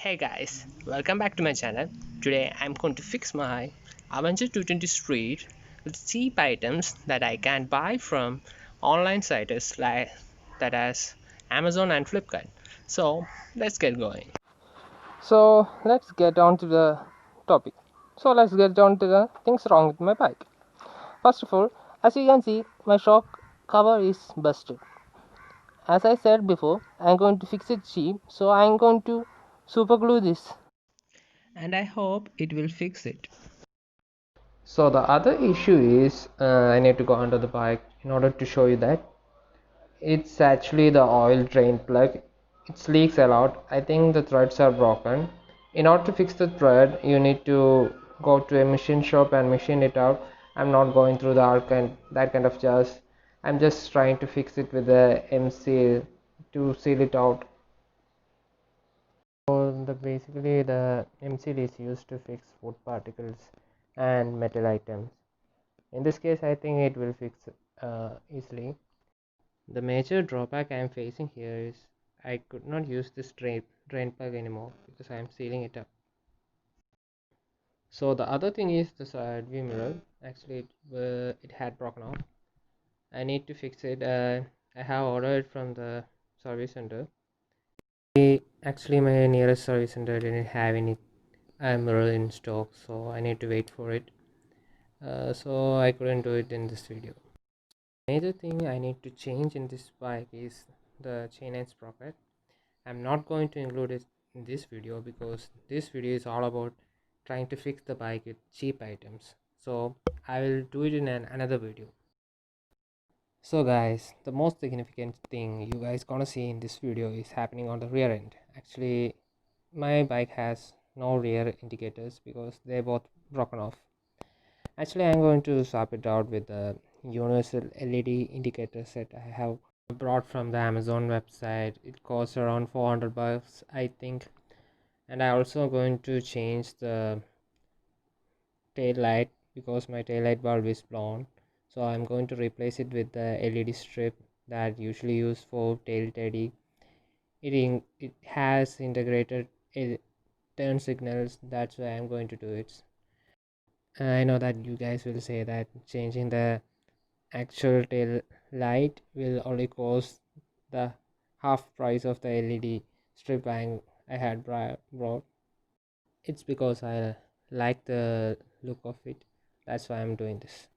Hey guys, welcome back to my channel. Today I'm going to fix my Avenger 220 Street with cheap items that I can buy from online sites like that as Amazon and Flipkart. So let's get going. So let's get on to the topic. Let's get down to the things wrong with my bike. First of all, as you can see, my shock cover is busted. As I said before, I'm going to fix it cheap, so I'm going to super glue this and I hope it will fix it. So the other issue is I need to go under the bike in order to show you that it's actually the oil drain plug. It leaks a lot. I think the threads are broken. In order to fix the thread, you need to go to a machine shop and machine it out. I'm not going through that kind of jazz. I'm just trying to fix it with the M-seal to seal it out. So basically the M-seal is used to fix food particles and metal items. In this case, I think it will fix easily. The major drawback I am facing here is I could not use this drain plug anymore because I am sealing it up. So the other thing is the side view mirror. Actually, it had broken off. I need to fix it. I have ordered from the service center. Actually, my nearest service center didn't have any mirror in stock, so I need to wait for it. So I couldn't do it in this video. Major thing I need to change in this bike is the chain and sprocket. I'm not going to include it in this video because this video is all about trying to fix the bike with cheap items, so I will do it in another video. So guys, the most significant thing you guys gonna see in this video is happening on the rear end. Actually, my bike has no rear indicators because they're both broken off. Actually, I'm going to swap it out with the universal LED indicator set I have brought from the Amazon website. It costs around 400 bucks, I think. And I also going to change the tail light because my tail light bulb is blown. So I'm going to replace it with the LED strip that usually used for tail teddy. It has integrated turn signals. That's why I'm going to do it. I know that you guys will say that changing the actual tail light will only cost the half price of the LED strip I had brought. It's because I like the look of it. That's why I'm doing this.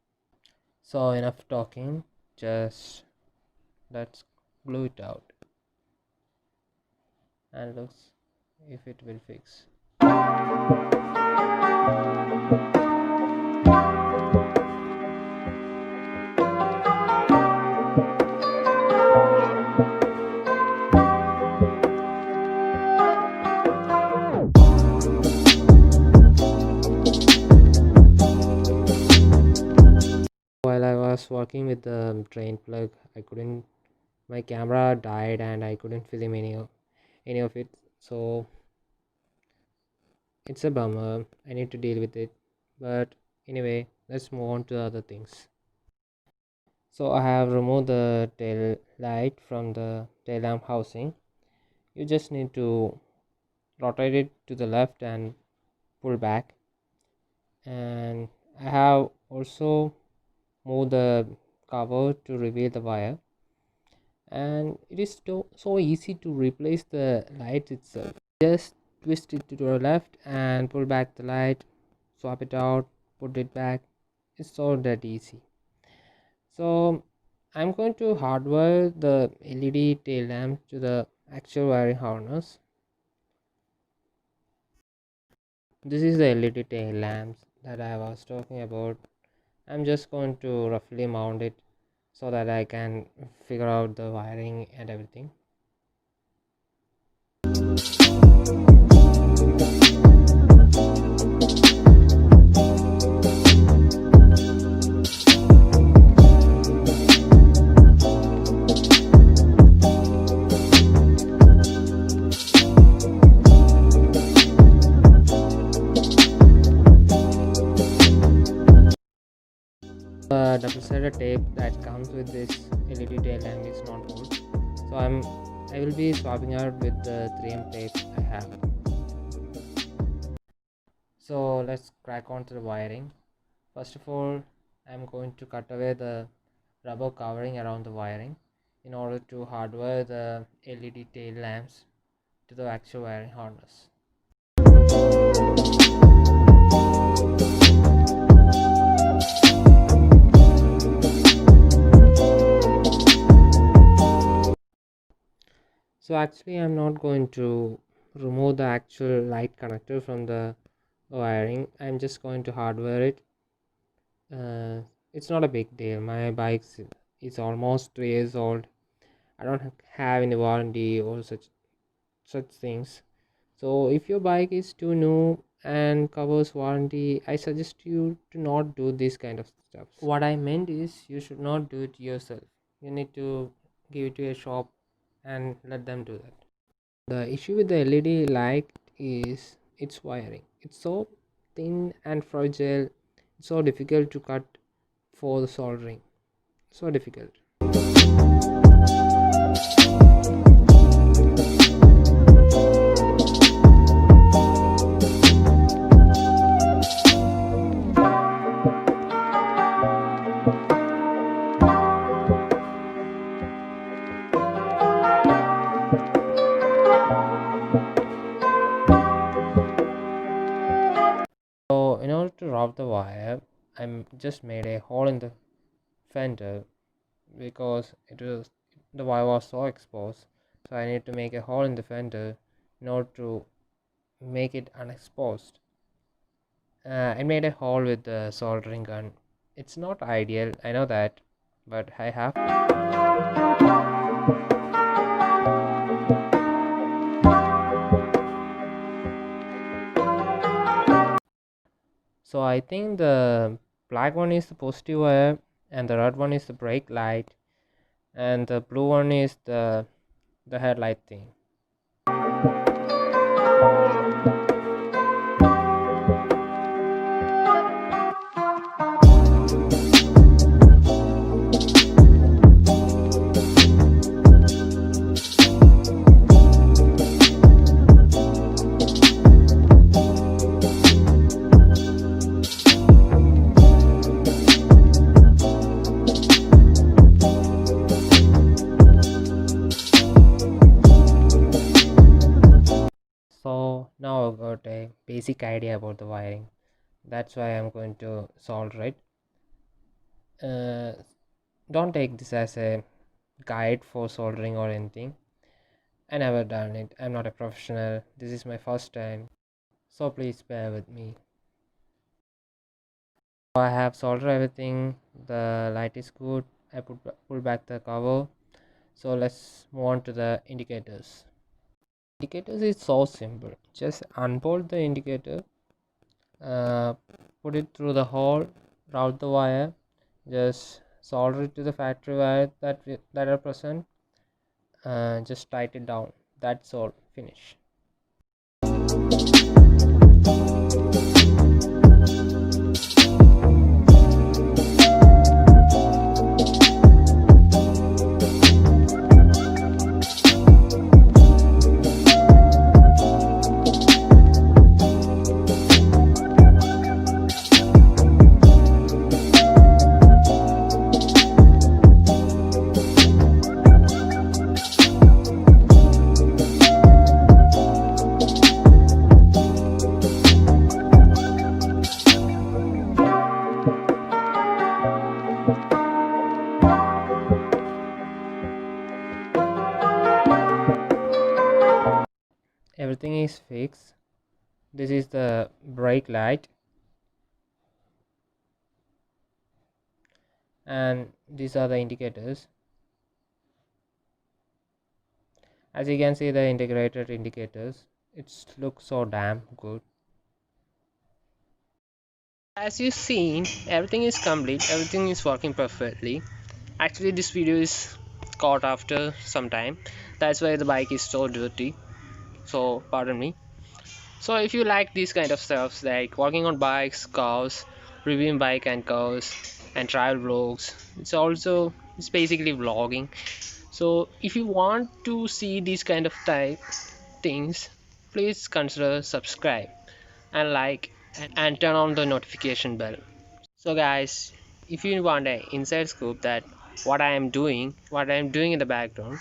So enough talking, just let's glue it out and looks if it will fix. While I was working with the drain plug, my camera died and I couldn't film any of it, so it's a bummer. I need to deal with it, but anyway, let's move on to other things. So I have removed the tail light from the tail lamp housing. You just need to rotate it to the left and pull back, and I have also moved the cover to reveal the wire, and it is so easy to replace the light itself. Just twist it to the left and pull back the light, swap it out, put it back. It's so that easy. So I'm going to hardwire the LED tail lamp to the actual wiring harness. This is the LED tail lamps that I was talking about. I'm just going to roughly mount it so that I can figure out the wiring and everything. The double-sided tape that comes with this LED tail lamp is not good, so I will be swapping out with the 3M tape I have. So let's crack on to the wiring. First of all, I'm going to cut away the rubber covering around the wiring in order to hardwire the LED tail lamps to the actual wiring harness. So actually I'm not going to remove the actual light connector from the wiring. I'm just going to hardwire it. It's not a big deal. My bike is almost 3 years old. I don't have any warranty or such things. So if your bike is too new and covers warranty, I suggest you to not do this kind of stuff. What I meant is you should not do it yourself. You need to give it to a shop and let them do that. The issue with the LED light is its wiring. It's so thin and fragile. It's so difficult to cut for the soldering. So difficult. So in order to route the wire, I just made a hole in the fender because the wire was so exposed. So I need to make a hole in the fender in order to make it unexposed. I made a hole with the soldering gun. It's not ideal, I know that, but I have. So I think the black one is the positive wire and the red one is the brake light and the blue one is the headlight thing. So now I've got a basic idea about the wiring. That's why I'm going to solder it. Don't take this as a guide for soldering or anything. I never done it. I'm not a professional. This is my first time. So please bear with me. I have soldered everything. The light is good. I pull back the cover. So let's move on to the indicators. Indicators is so simple. Just unbolt the indicator, uh, put it through the hole, route the wire, just solder it to the factory wire that are present, just tighten it down. That's all. Finish. Everything is fixed. This is the brake light and these are the indicators. As you can see, the integrated indicators, it looks so damn good. As you've seen, everything is complete, everything is working perfectly. Actually this video is caught after some time, that's why the bike is so dirty, so pardon me. So if you like these kind of stuffs like working on bikes, cars, reviewing bike and cars and travel vlogs, it's basically vlogging. So if you want to see these kind of type things, please consider subscribe and like and turn on the notification bell. So guys, if you want an inside scoop that what I am doing in the background,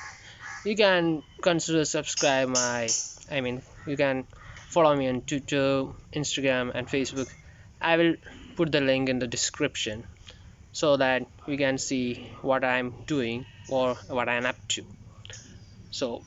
you can consider subscribe my, I mean, you can follow me on Twitter, Instagram, and Facebook. I will put the link in the description so that you can see what I'm doing or what I'm up to. So